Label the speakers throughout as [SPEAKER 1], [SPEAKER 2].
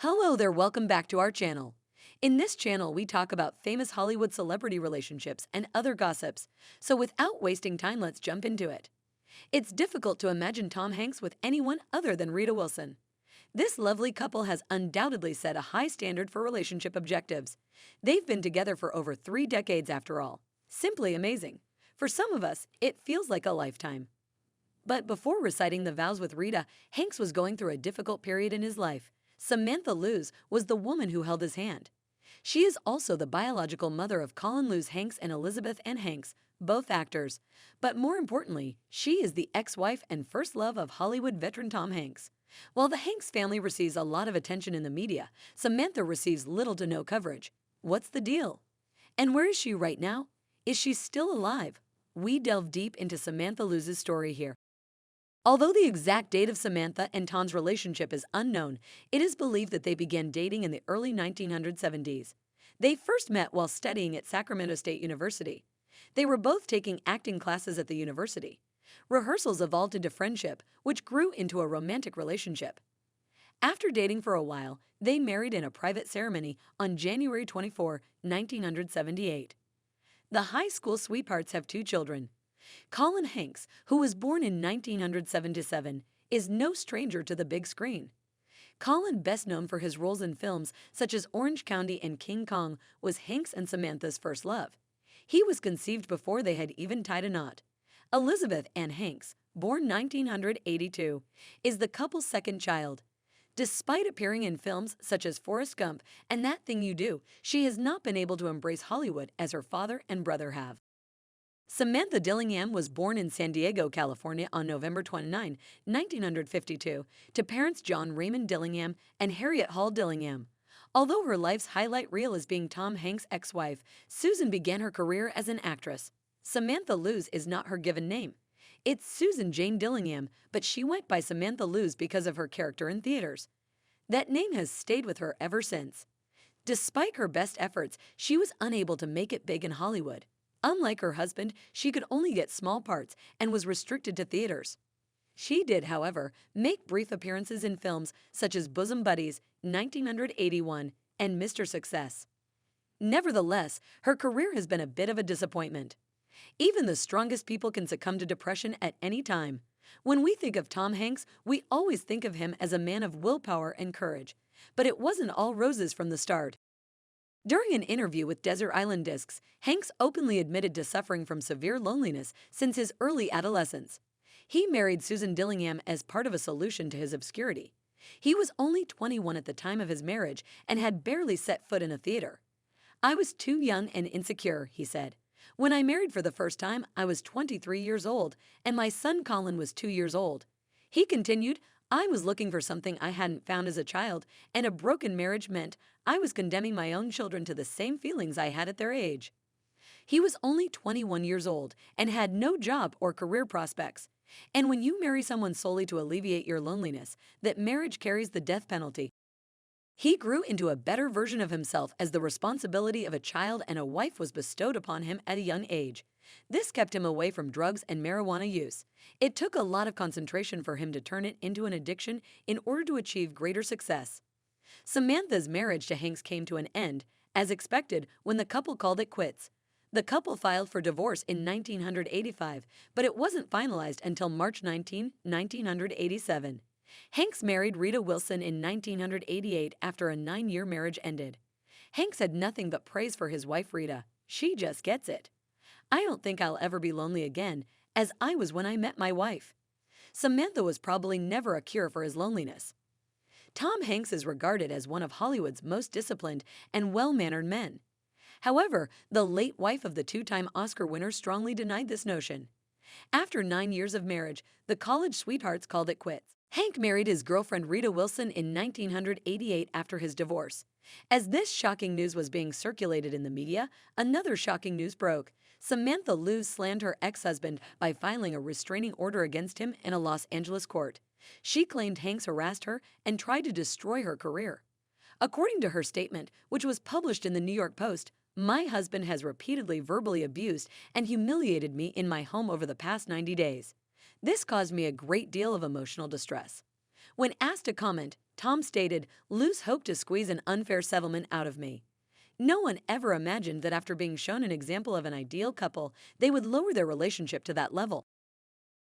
[SPEAKER 1] Hello there, welcome back to our channel. In this channel, we talk about famous Hollywood celebrity relationships and other gossips. So without wasting time, let's jump into it. It's difficult to imagine Tom Hanks with anyone other than Rita Wilson. This lovely couple has undoubtedly set a high standard for relationship objectives. They've been together for over 3 decades after all. Simply amazing. For some of us, it feels like a lifetime. But before reciting the vows with Rita, Hanks was going through a difficult period in his life. Samantha Lewes was the woman who held his hand. She is also the biological mother of Colin Lewes Hanks and Elizabeth Ann Hanks, both actors. But more importantly, she is the ex-wife and first love of Hollywood veteran Tom Hanks. While the Hanks family receives a lot of attention in the media, Samantha receives little to no coverage. What's the deal? And where is she right now? Is she still alive? We delve deep into Samantha Lewes' story here. Although the exact date of Samantha and Tom's relationship is unknown, it is believed that they began dating in the early 1970s. They first met while studying at Sacramento State University. They were both taking acting classes at the university. Rehearsals evolved into friendship, which grew into a romantic relationship. After dating for a while, they married in a private ceremony on January 24, 1978. The high school sweethearts have 2 children. Colin Hanks, who was born in 1977, is no stranger to the big screen. Colin, best known for his roles in films such as Orange County and King Kong, was Hanks and Samantha's first love. He was conceived before they had even tied a knot. Elizabeth Ann Hanks, born 1982, is the couple's second child. Despite appearing in films such as Forrest Gump and That Thing You Do, she has not been able to embrace Hollywood as her father and brother have. Samantha Dillingham was born in San Diego, California on November 29, 1952, to parents John Raymond Dillingham and Harriet Hall Dillingham. Although her life's highlight reel is being Tom Hanks' ex-wife, Susan began her career as an actress. Samantha Lewes is not her given name. It's Susan Jane Dillingham, but she went by Samantha Lewes because of her character in theaters. That name has stayed with her ever since. Despite her best efforts, she was unable to make it big in Hollywood. Unlike her husband, she could only get small parts and was restricted to theaters. She did, however, make brief appearances in films such as Bosom Buddies, 1981, and Mr. Success. Nevertheless, her career has been a bit of a disappointment. Even the strongest people can succumb to depression at any time. When we think of Tom Hanks, we always think of him as a man of willpower and courage. But it wasn't all roses from the start. During an interview with Desert Island Discs, Hanks openly admitted to suffering from severe loneliness since his early adolescence. He married Susan Dillingham as part of a solution to his obscurity. He was only 21 at the time of his marriage and had barely set foot in a theater. "I was too young and insecure," he said. "When I married for the first time, I was 23 years old, and my son Colin was 2 years old." He continued, "I was looking for something I hadn't found as a child, and a broken marriage meant I was condemning my own children to the same feelings I had at their age." He was only 21 years old and had no job or career prospects. And when you marry someone solely to alleviate your loneliness, that marriage carries the death penalty. He grew into a better version of himself as the responsibility of a child and a wife was bestowed upon him at a young age. This kept him away from drugs and marijuana use. It took a lot of concentration for him to turn it into an addiction in order to achieve greater success. Samantha's marriage to Hanks came to an end, as expected, when the couple called it quits. The couple filed for divorce in 1985, but it wasn't finalized until March 19, 1987. Hanks married Rita Wilson in 1988 after a 9-year marriage ended. Hanks had nothing but praise for his wife Rita. "She just gets it. I don't think I'll ever be lonely again, as I was when I met my wife." Samantha was probably never a cure for his loneliness. Tom Hanks is regarded as one of Hollywood's most disciplined and well-mannered men. However, the late wife of the 2-time Oscar winner strongly denied this notion. After 9 years of marriage, the college sweethearts called it quits. Hank married his girlfriend Rita Wilson in 1988 after his divorce. As this shocking news was being circulated in the media, another shocking news broke. Samantha Lewes slammed her ex-husband by filing a restraining order against him in a Los Angeles court. She claimed Hanks harassed her and tried to destroy her career. According to her statement, which was published in the New York Post, "My husband has repeatedly verbally abused and humiliated me in my home over the past 90 days. This caused me a great deal of emotional distress." When asked to comment, Tom stated, "Lewes hoped to squeeze an unfair settlement out of me. No one ever imagined that after being shown an example of an ideal couple, they would lower their relationship to that level."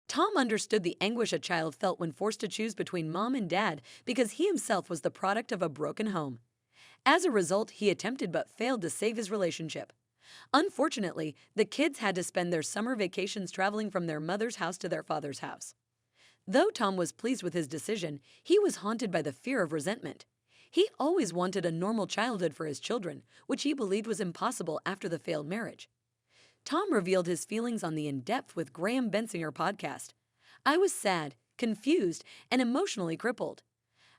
[SPEAKER 1] Tom understood the anguish a child felt when forced to choose between mom and dad because he himself was the product of a broken home. As a result, he attempted but failed to save his relationship. Unfortunately, the kids had to spend their summer vacations traveling from their mother's house to their father's house. Though Tom was pleased with his decision, he was haunted by the fear of resentment. He always wanted a normal childhood for his children, which he believed was impossible after the failed marriage. Tom revealed his feelings on the In Depth with Graham Bensinger podcast. "I was sad, confused, and emotionally crippled.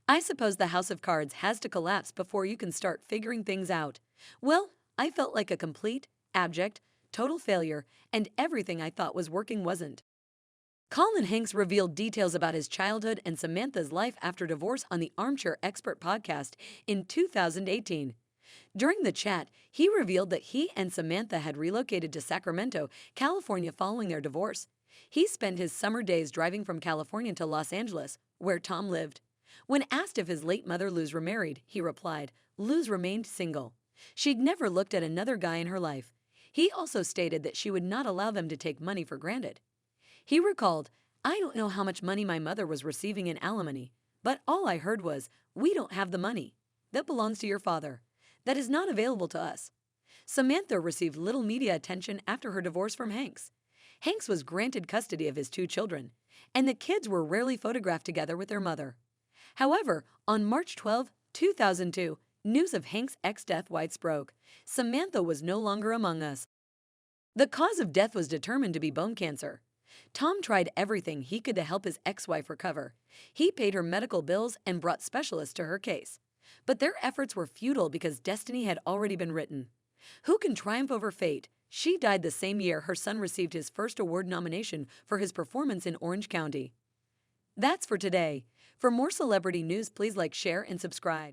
[SPEAKER 1] I suppose the house of cards has to collapse before you can start figuring things out. Well, I felt like a complete, abject, total failure, and everything I thought was working wasn't." Colin Hanks revealed details about his childhood and Samantha's life after divorce on the Armchair Expert podcast in 2018. During the chat, he revealed that he and Samantha had relocated to Sacramento, California following their divorce. He spent his summer days driving from California to Los Angeles, where Tom lived. When asked if his late mother Lewes remarried, he replied, "Lewes remained single. She'd never looked at another guy in her life." He also stated that she would not allow them to take money for granted. He recalled, "I don't know how much money my mother was receiving in alimony, but all I heard was, 'We don't have the money. That belongs to your father. That is not available to us.'" Samantha received little media attention after her divorce from Hanks. Hanks was granted custody of his two children, and the kids were rarely photographed together with their mother. However, on March 12, 2002, news of Hanks' ex-death broke. Samantha was no longer among us. The cause of death was determined to be bone cancer. Tom tried everything he could to help his ex-wife recover. He paid her medical bills and brought specialists to her case. But their efforts were futile because destiny had already been written. Who can triumph over fate? She died the same year her son received his first award nomination for his performance in Orange County. That's for today. For more celebrity news, please like, share, and subscribe.